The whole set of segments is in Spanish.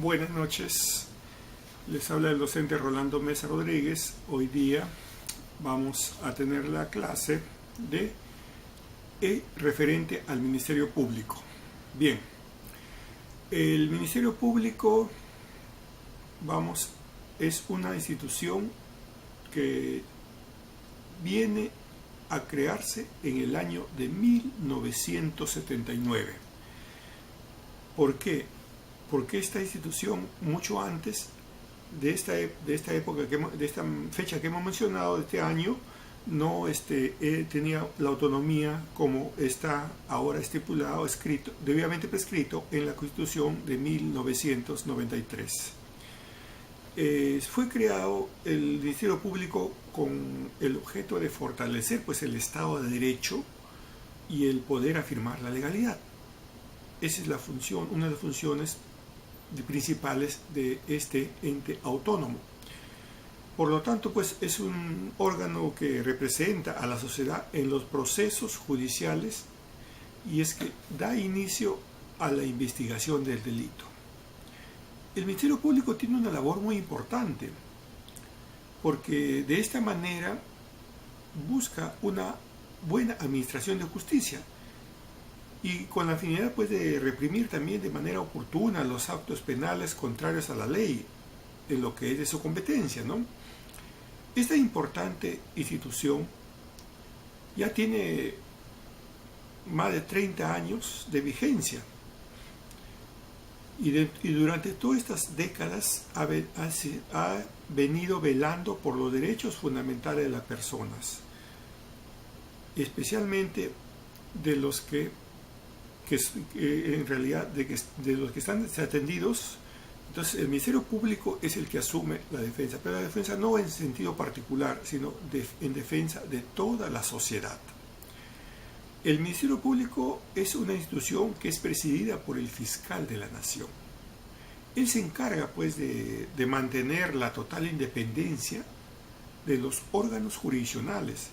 Buenas noches, les habla el docente Rolando Mesa Rodríguez. Hoy día vamos a tener la clase de referente al Ministerio Público. Bien, el Ministerio Público, es una institución que viene a crearse en el año de 1979. ¿Por qué? Porque esta institución, mucho antes de esta época, de esta fecha que hemos mencionado, de este año, no tenía la autonomía como está ahora estipulado, escrito, debidamente prescrito en la Constitución de 1993. Fue creado el Ministerio Público con el objeto de fortalecer el Estado de Derecho y el poder afirmar la legalidad. Esa es la función, una de las funciones principales de este ente autónomo. Por lo tanto, es un órgano que representa a la sociedad en los procesos judiciales y es que da inicio a la investigación del delito. El Ministerio Público tiene una labor muy importante porque de esta manera busca una buena administración de justicia y con la finalidad de reprimir también de manera oportuna los actos penales contrarios a la ley en lo que es de su competencia, ¿no? Esta importante institución ya tiene más de 30 años de vigencia y durante todas estas décadas ha venido velando por los derechos fundamentales de las personas, especialmente de los que en realidad de los que están desatendidos. Entonces el Ministerio Público es el que asume la defensa, pero la defensa no en sentido particular, sino en defensa de toda la sociedad. El Ministerio Público es una institución que es presidida por el fiscal de la nación. Él se encarga de mantener la total independencia de los órganos jurisdiccionales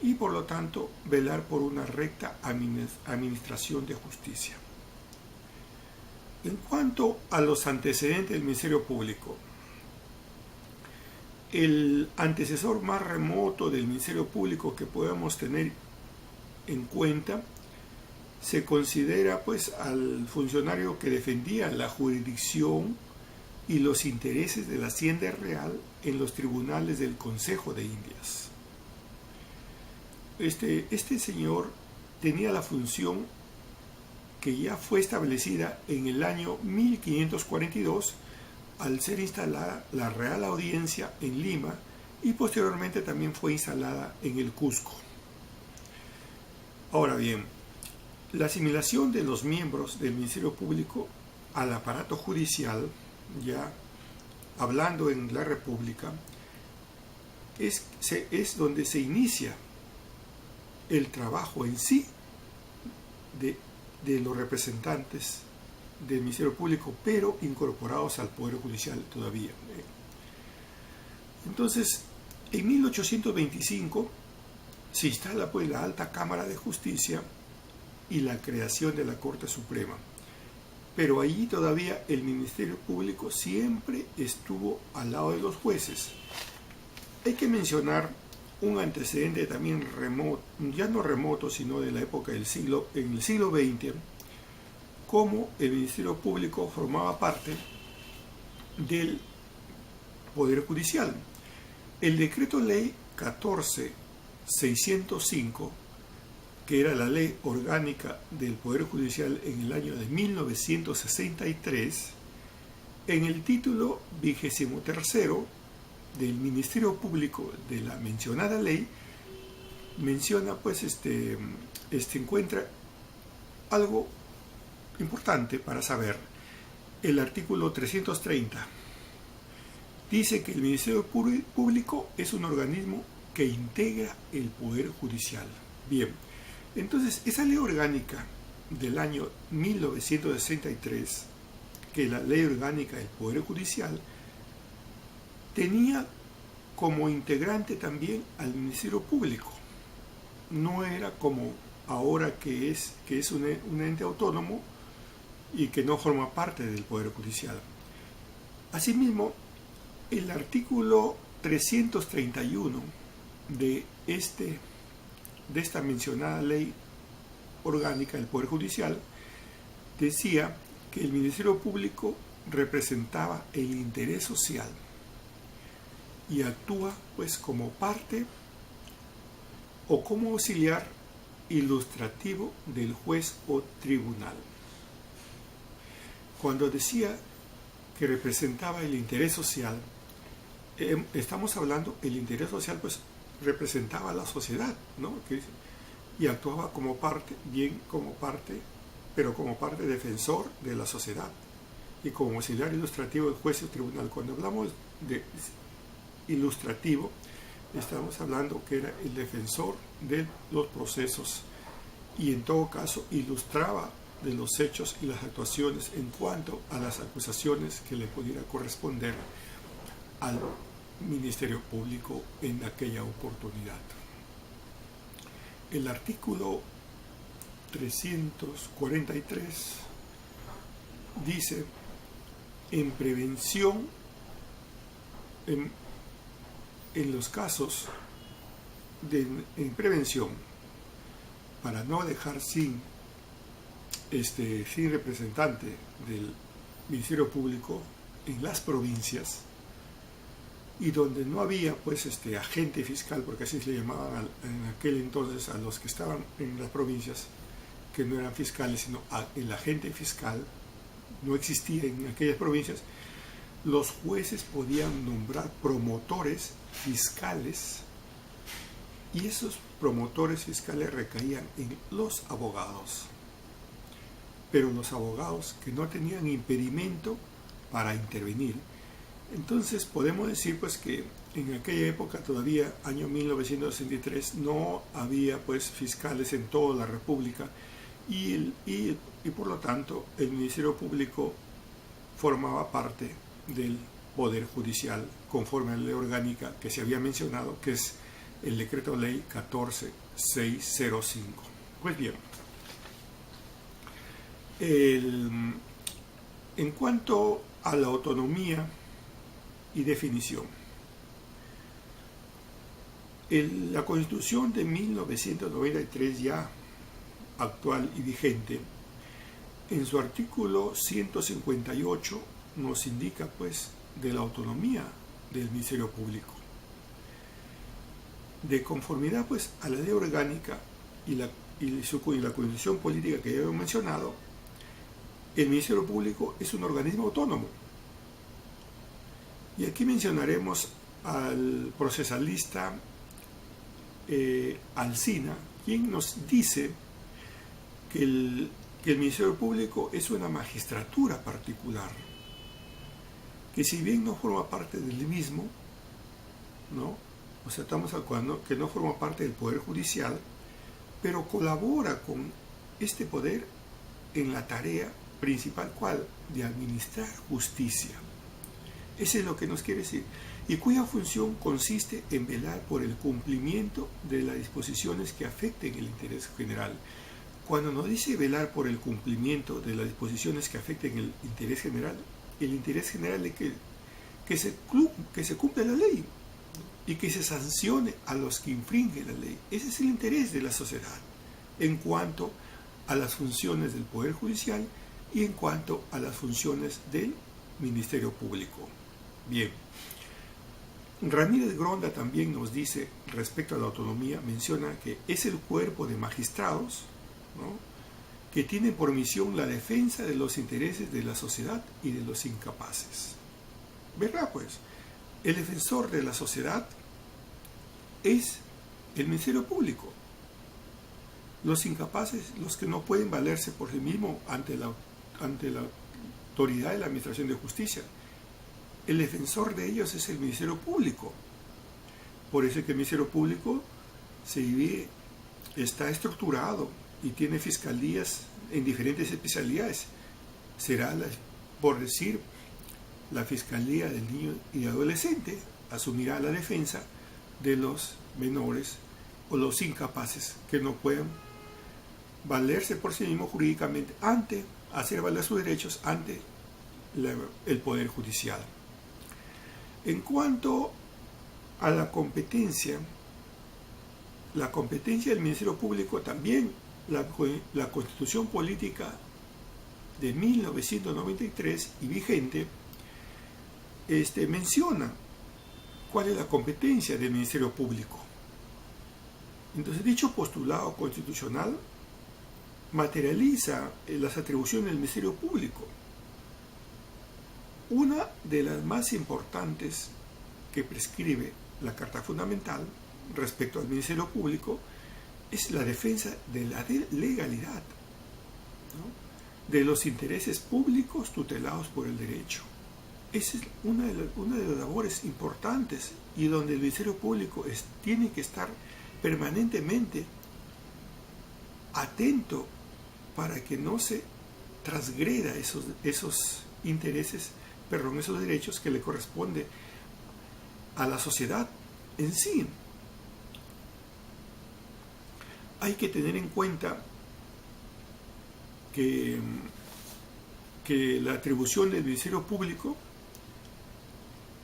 y por lo tanto velar por una recta administración de justicia. En cuanto a los antecedentes del Ministerio Público, el antecesor más remoto del Ministerio Público que podemos tener en cuenta se considera al funcionario que defendía la jurisdicción y los intereses de la Hacienda Real en los tribunales del Consejo de Indias. Este señor tenía la función que ya fue establecida en el año 1542 al ser instalada la Real Audiencia en Lima y posteriormente también fue instalada en el Cusco. Ahora bien, la asimilación de los miembros del Ministerio Público al aparato judicial, ya hablando en la República, es donde se inicia el trabajo en sí de los representantes del Ministerio Público, pero incorporados al Poder Judicial todavía. Entonces, en 1825 se instala la Alta Cámara de Justicia y la creación de la Corte Suprema. Pero allí todavía el Ministerio Público siempre estuvo al lado de los jueces. Hay que mencionar un antecedente también remoto, ya no remoto, sino de la época en el siglo XX, como el Ministerio Público formaba parte del Poder Judicial. El decreto ley 14.605, que era la ley orgánica del Poder Judicial en el año de 1963, en el título 23º del Ministerio Público de la mencionada ley, menciona, encuentra algo importante para saber. El artículo 330 dice que el Ministerio Público es un organismo que integra el Poder Judicial. Bien, entonces esa ley orgánica del año 1963, que es la ley orgánica del Poder Judicial, tenía como integrante también al Ministerio Público. No era como ahora que es un ente autónomo y que no forma parte del Poder Judicial. Asimismo, el artículo 331 de esta mencionada ley orgánica del Poder Judicial decía que el Ministerio Público representaba el interés social y actúa pues como parte o como auxiliar ilustrativo del juez o tribunal. Cuando decía que representaba el interés social, estamos hablando, el interés social pues representaba a la sociedad, ¿no? Y actuaba como parte, pero como parte defensor de la sociedad y como auxiliar ilustrativo del juez o tribunal. Cuando hablamos de ilustrativo, estamos hablando que era el defensor de los procesos y en todo caso ilustraba de los hechos y las actuaciones en cuanto a las acusaciones que le pudiera corresponder al Ministerio Público en aquella oportunidad. El artículo 343 dice: en prevención, en los casos en prevención, para no dejar sin representante del Ministerio Público en las provincias y donde no había pues agente fiscal, porque así se le llamaban en aquel entonces a los que estaban en las provincias, que no eran fiscales, sino el agente fiscal no existía en aquellas provincias. Los jueces podían nombrar promotores fiscales y esos promotores fiscales recaían en los abogados, pero los abogados que no tenían impedimento para intervenir. Entonces podemos decir pues que en aquella época todavía, año 1963, no había pues fiscales en toda la República y por lo tanto el Ministerio Público formaba parte del Poder Judicial conforme a la ley orgánica que se había mencionado, que es el decreto ley 14605. Pues bien, en cuanto a la autonomía y definición, la Constitución de 1993, ya actual y vigente, en su artículo 158 nos indica pues de la autonomía del Ministerio Público. De conformidad pues a la ley orgánica y la Constitución política que ya hemos mencionado, el Ministerio Público es un organismo autónomo. Y aquí mencionaremos al procesalista Alsina, quien nos dice que el Ministerio Público es una magistratura particular, que si bien no forma parte del mismo, ¿no? O sea, estamos hablando que no forma parte del Poder Judicial, pero colabora con este poder en la tarea principal, ¿cuál? De administrar justicia. Eso es lo que nos quiere decir. Y cuya función consiste en velar por el cumplimiento de las disposiciones que afecten el interés general. Cuando nos dice velar por el cumplimiento de las disposiciones que afecten el interés general es que se cumpla la ley y que se sancione a los que infringen la ley. Ese es el interés de la sociedad en cuanto a las funciones del Poder Judicial y en cuanto a las funciones del Ministerio Público. Bien, Ramírez Gronda también nos dice respecto a la autonomía, menciona que es el cuerpo de magistrados, ¿no?, que tiene por misión la defensa de los intereses de la sociedad y de los incapaces. ¿Verdad? Pues el defensor de la sociedad es el Ministerio Público. Los incapaces, los que no pueden valerse por sí mismos ante la autoridad de la Administración de Justicia, el defensor de ellos es el Ministerio Público. Por eso es que el Ministerio Público se divide, está estructurado y tiene fiscalías en diferentes especialidades. Será, por decir, la Fiscalía del Niño y Adolescente asumirá la defensa de los menores o los incapaces que no puedan valerse por sí mismos jurídicamente, hacer valer sus derechos ante el Poder Judicial. En cuanto a la competencia del Ministerio Público también, la Constitución Política de 1993 y vigente menciona cuál es la competencia del Ministerio Público. Entonces, dicho postulado constitucional materializa las atribuciones del Ministerio Público. Una de las más importantes que prescribe la Carta Fundamental respecto al Ministerio Público es la defensa de la legalidad, ¿no?, de los intereses públicos tutelados por el derecho. Esa es una de las labores importantes y donde el Ministerio Público tiene que estar permanentemente atento para que no se transgreda esos intereses, esos derechos que le corresponde a la sociedad en sí. Hay que tener en cuenta que la atribución del Ministerio Público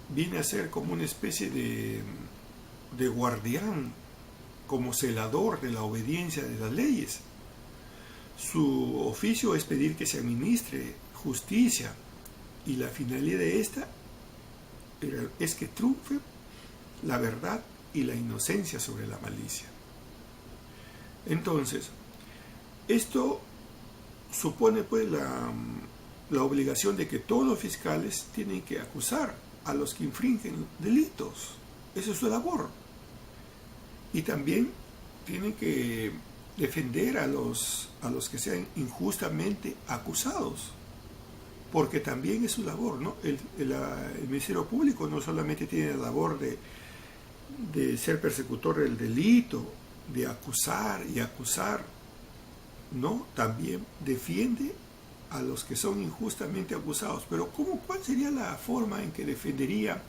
viene a ser como una especie de guardián, como celador de la obediencia de las leyes. Su oficio es pedir que se administre justicia y la finalidad de esta es que triunfe la verdad y la inocencia sobre la malicia. Entonces, esto supone pues la obligación de que todos los fiscales tienen que acusar a los que infringen delitos. Esa es su labor. Y también tienen que defender a los que sean injustamente acusados, porque también es su labor, ¿no? El Ministerio Público no solamente tiene la labor de ser persecutor del delito, de acusar y acusar, no, también defiende a los que son injustamente acusados. Pero ¿cuál sería la forma en que defendería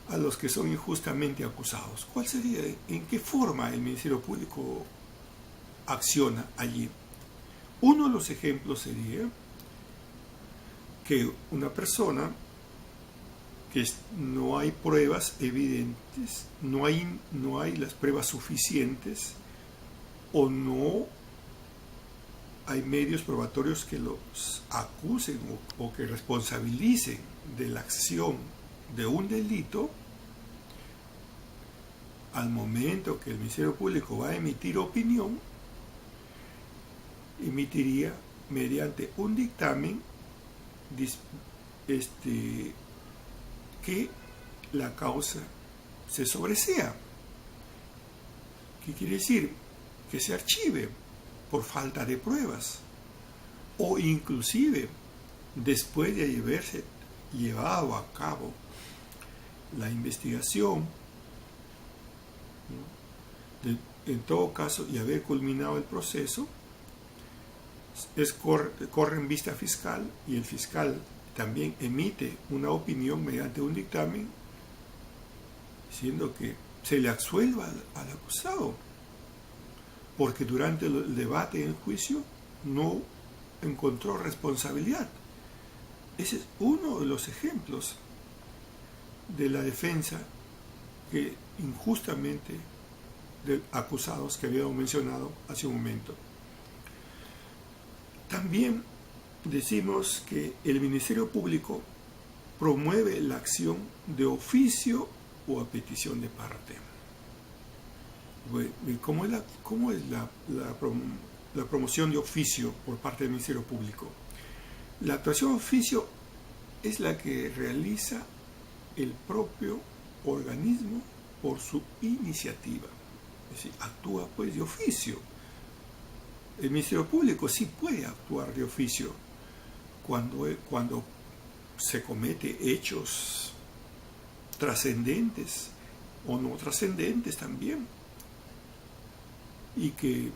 a los que son injustamente acusados? ¿Cuál sería, en qué forma el Ministerio Público acciona allí? Uno de los ejemplos sería que una persona que no hay pruebas evidentes, no hay las pruebas suficientes, o no hay medios probatorios que los acusen o que responsabilicen de la acción de un delito, al momento que el Ministerio Público va a emitir opinión, emitiría mediante un dictamen que la causa se sobresea. ¿Qué quiere decir? Que se archive por falta de pruebas, o inclusive después de haberse llevado a cabo la investigación, ¿no?, en todo caso, y haber culminado el proceso, corre en vista fiscal, y el fiscal también emite una opinión mediante un dictamen diciendo que se le absuelva al acusado, porque durante el debate en el juicio no encontró responsabilidad. Ese es uno de los ejemplos de la defensa que injustamente de acusados que habíamos mencionado hace un momento. También decimos que el Ministerio Público promueve la acción de oficio o a petición de parte. ¿Cómo es la promoción de oficio por parte del Ministerio Público? La actuación de oficio es la que realiza el propio organismo por su iniciativa. Es decir, actúa pues de oficio. El Ministerio Público sí puede actuar de oficio cuando se comete hechos trascendentes o no trascendentes también, y que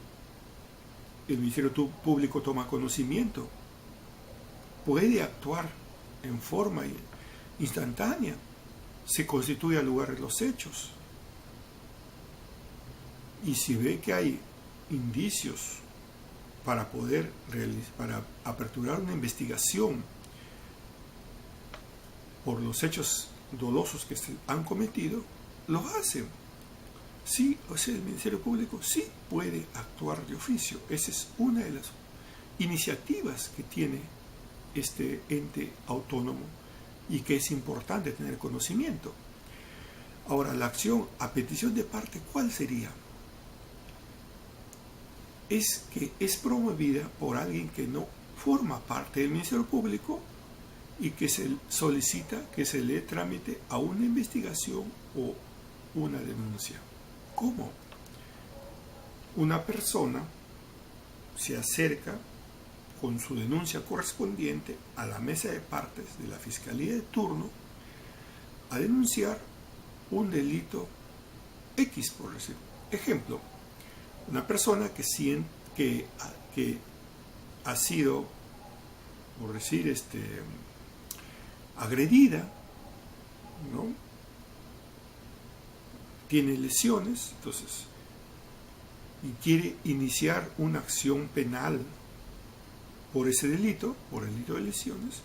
el Ministerio Público toma conocimiento. Puede actuar en forma instantánea, se constituye al lugar de los hechos, y si ve que hay indicios para aperturar una investigación por los hechos dolosos que se han cometido, lo hacen. Sí, o sea, el Ministerio Público sí puede actuar de oficio. Esa es una de las iniciativas que tiene este ente autónomo y que es importante tener conocimiento. Ahora, la acción a petición de parte, ¿cuál sería? Es que es promovida por alguien que no forma parte del Ministerio Público y que se solicita que se le tramite a una investigación o una denuncia. ¿Cómo? Una persona se acerca con su denuncia correspondiente a la mesa de partes de la Fiscalía de turno a denunciar un delito X, por decir. Ejemplo, una persona que ha sido, por decir, agredida, ¿no? Tiene lesiones, entonces, y quiere iniciar una acción penal por ese delito, por el delito de lesiones,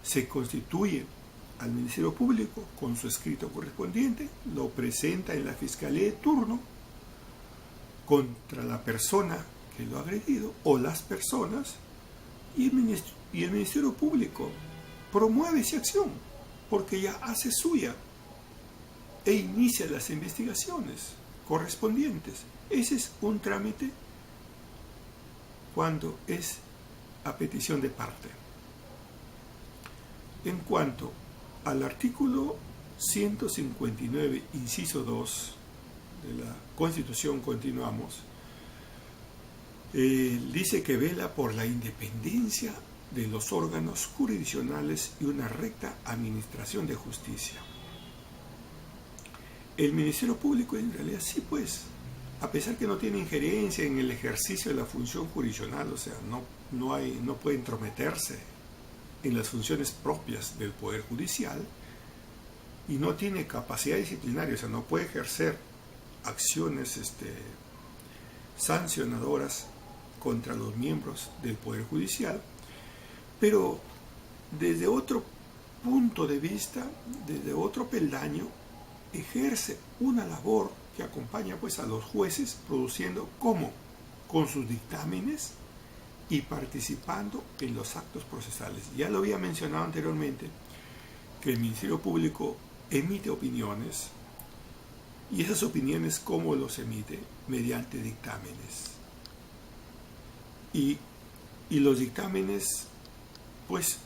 se constituye al Ministerio Público con su escrito correspondiente, lo presenta en la Fiscalía de turno contra la persona que lo ha agredido o las personas, y el Ministerio Público promueve esa acción porque ya hace suya e inicia las investigaciones correspondientes. Ese es un trámite cuando es a petición de parte. En cuanto al artículo 159, inciso 2 de la Constitución, continuamos, dice que vela por la independencia de los órganos jurisdiccionales y una recta administración de justicia. El Ministerio Público en realidad sí, pues, a pesar que no tiene injerencia en el ejercicio de la función jurisdiccional, o sea, no puede entrometerse en las funciones propias del Poder Judicial y no tiene capacidad disciplinaria, o sea, no puede ejercer acciones sancionadoras contra los miembros del Poder Judicial, pero desde otro punto de vista, desde otro peldaño, ejerce una labor que acompaña pues a los jueces, produciendo ¿cómo? Con sus dictámenes y participando en los actos procesales. Ya lo había mencionado anteriormente, que el Ministerio Público emite opiniones, y esas opiniones, ¿cómo los emite? Mediante dictámenes. Y los dictámenes, pues,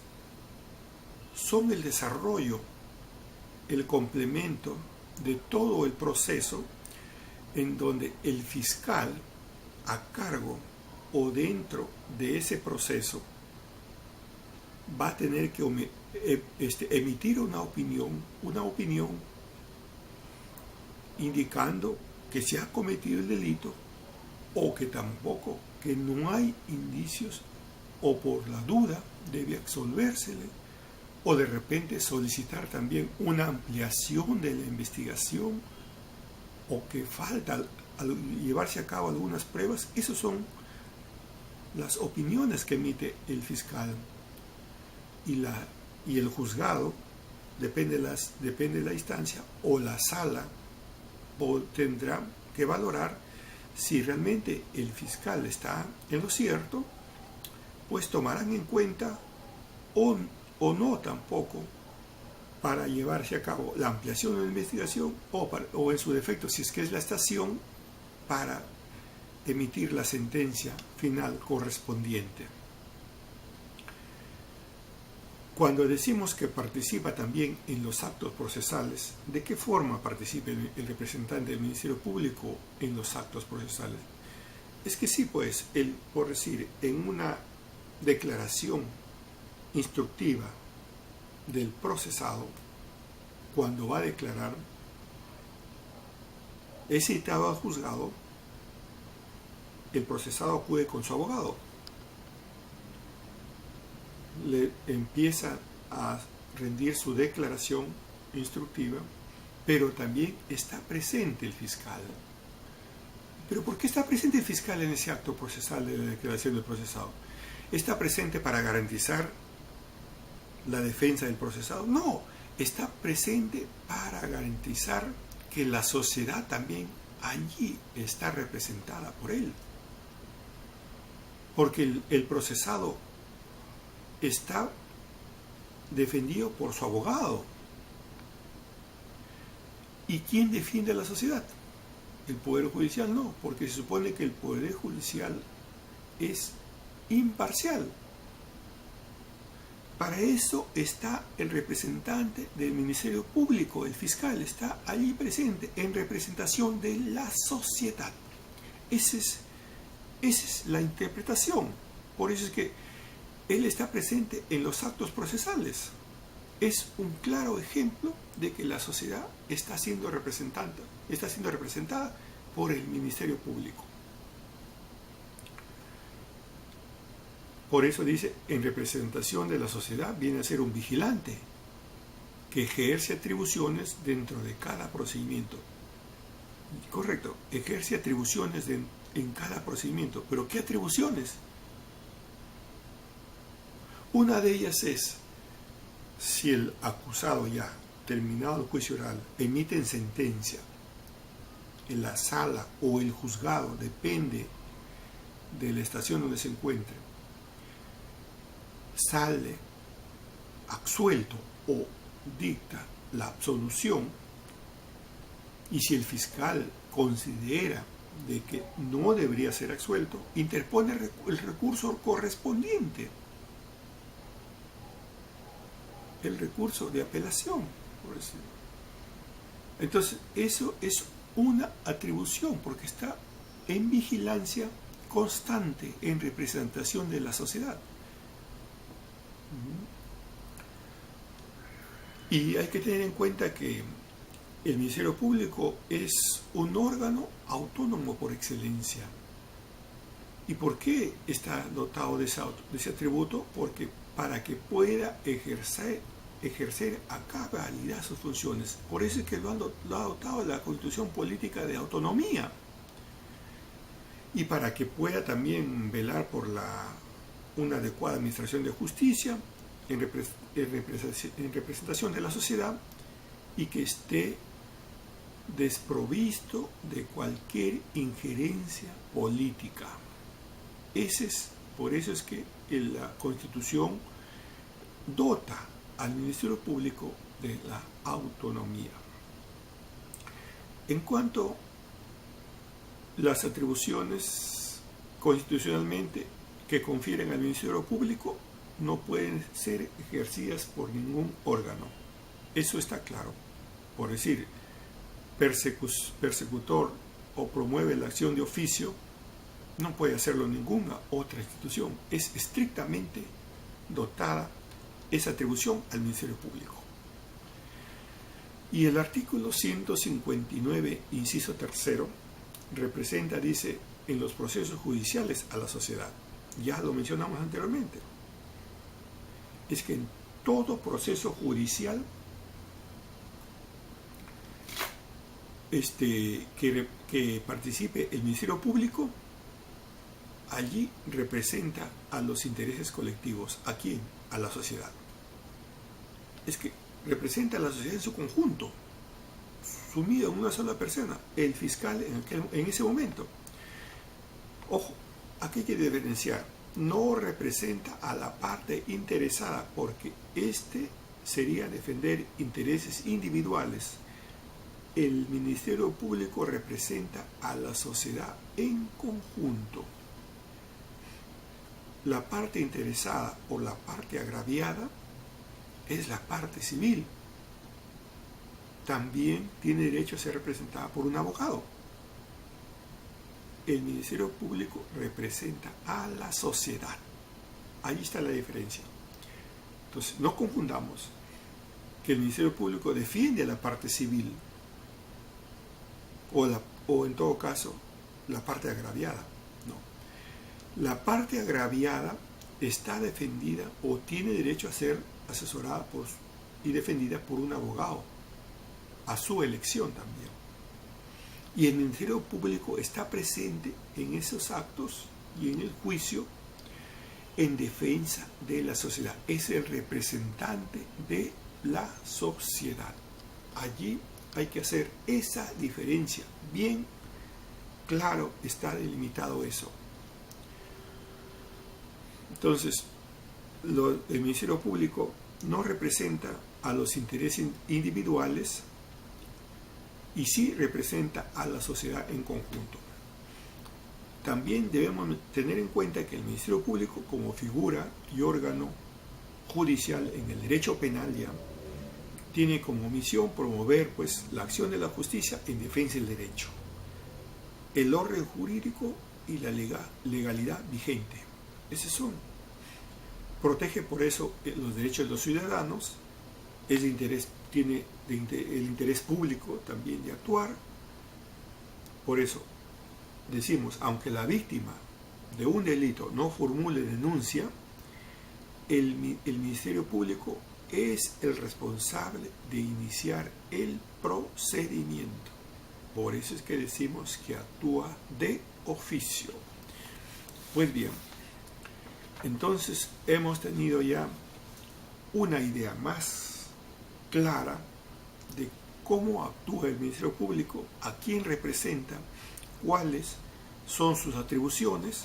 son el desarrollo, el complemento de todo el proceso en donde el fiscal a cargo o dentro de ese proceso va a tener que emitir una opinión indicando que se ha cometido el delito o que tampoco, que no hay indicios o por la duda debe absolvérsele, o de repente solicitar también una ampliación de la investigación, o que falta llevarse a cabo algunas pruebas. Esas son las opiniones que emite el fiscal, y el juzgado, depende de la instancia, o la sala tendrá que valorar si realmente el fiscal está en lo cierto, pues tomarán en cuenta o no tampoco para llevarse a cabo la ampliación de la investigación, o en su defecto, si es que es la estación, para emitir la sentencia final correspondiente. Cuando decimos que participa también en los actos procesales, ¿de qué forma participa el representante del Ministerio Público en los actos procesales? Es que sí, pues, por decir, en una declaración instructiva del procesado, cuando va a declarar, es citado al juzgado, el procesado acude con su abogado, le empieza a rendir su declaración instructiva, pero también está presente el fiscal. ¿Pero por qué está presente el fiscal en ese acto procesal de la declaración del procesado? ¿Está presente para garantizar la defensa del procesado? No, está presente para garantizar que la sociedad también allí está representada por él. Porque el procesado está defendido por su abogado. ¿Y quién defiende a la sociedad? El Poder Judicial no, porque se supone que el Poder Judicial es imparcial. Para eso está el representante del Ministerio Público, el fiscal, está allí presente en representación de la sociedad. Esa es la interpretación. Por eso es que él está presente en los actos procesales. Es un claro ejemplo de que la sociedad está siendo representada por el Ministerio Público. Por eso dice, en representación de la sociedad viene a ser un vigilante que ejerce atribuciones dentro de cada procedimiento. Correcto, ejerce atribuciones en cada procedimiento. ¿Pero qué atribuciones? Una de ellas es, si el acusado ya, terminado el juicio oral, emite sentencia en la sala o el juzgado, depende de la estación donde se encuentre, sale absuelto o dicta la absolución, y si el fiscal considera de que no debería ser absuelto, interpone el recurso correspondiente, el recurso de apelación, por decirlo. Entonces, eso es una atribución, porque está en vigilancia constante, en representación de la sociedad. Y hay que tener en cuenta que el Ministerio Público es un órgano autónomo por excelencia. ¿Y por qué está dotado de ese atributo? Porque para que pueda ejercer a cabalidad sus funciones. Por eso es que lo ha dotado la Constitución Política de autonomía. Y para que pueda también velar por una adecuada administración de justicia en representación de la sociedad, y que esté desprovisto de cualquier injerencia política. Por eso es que la Constitución dota al Ministerio Público de la autonomía. En cuanto a las atribuciones constitucionalmente que confieren al Ministerio Público, no pueden ser ejercidas por ningún órgano. Eso está claro. Por decir, persecutor o promueve la acción de oficio, no puede hacerlo ninguna otra institución. Es estrictamente dotada esa atribución al Ministerio Público. Y el artículo 159, inciso 3, representa, dice, en los procesos judiciales a la sociedad. Ya lo mencionamos anteriormente. Es que en todo proceso judicial que participe el Ministerio Público, allí representa a los intereses colectivos. ¿A quién? A la sociedad. Es que representa a la sociedad en su conjunto, sumido en una sola persona, el fiscal en ese momento. Ojo, aquí hay que diferenciar. No representa a la parte interesada, porque sería defender intereses individuales. El Ministerio Público representa a la sociedad en conjunto. La parte interesada o la parte agraviada es la parte civil. También tiene derecho a ser representada por un abogado. El Ministerio Público representa a la sociedad. Ahí está la diferencia. Entonces, no confundamos que el Ministerio Público defiende a la parte civil o en todo caso la parte agraviada. No. La parte agraviada está defendida o tiene derecho a ser asesorada y defendida por un abogado, a su elección también. Y el Ministerio Público está presente en esos actos y en el juicio en defensa de la sociedad. Es el representante de la sociedad. Allí hay que hacer esa diferencia. Bien claro está delimitado eso. Entonces, el Ministerio Público no representa a los intereses individuales y sí representa a la sociedad en conjunto. También debemos tener en cuenta que el Ministerio Público, como figura y órgano judicial en el derecho penal ya, tiene como misión promover pues la acción de la justicia en defensa del derecho, el orden jurídico y la legalidad vigente. Esos son. Protege por eso los derechos de los ciudadanos, tiene el interés público también de actuar. Por eso decimos, aunque la víctima de un delito no formule denuncia, el Ministerio Público es el responsable de iniciar el procedimiento. Por eso es que decimos que actúa de oficio. Pues bien, entonces hemos tenido ya una idea más clara de cómo actúa el Ministerio Público, a quién representa, cuáles son sus atribuciones,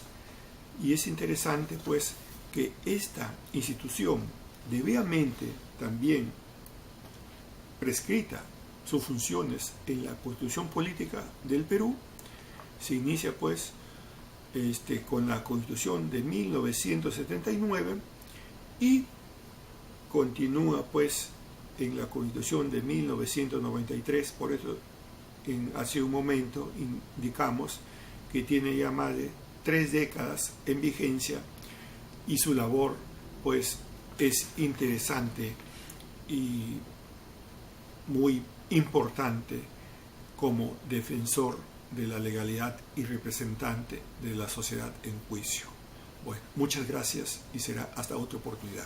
y es interesante pues que esta institución, debidamente también prescrita sus funciones en la Constitución Política del Perú, se inicia pues con la Constitución de 1979 y continúa pues en la Constitución de 1993. Por eso hace un momento indicamos que tiene ya más de 3 décadas en vigencia y su labor pues es interesante y muy importante como defensor de la legalidad y representante de la sociedad en juicio. Bueno, muchas gracias y será hasta otra oportunidad.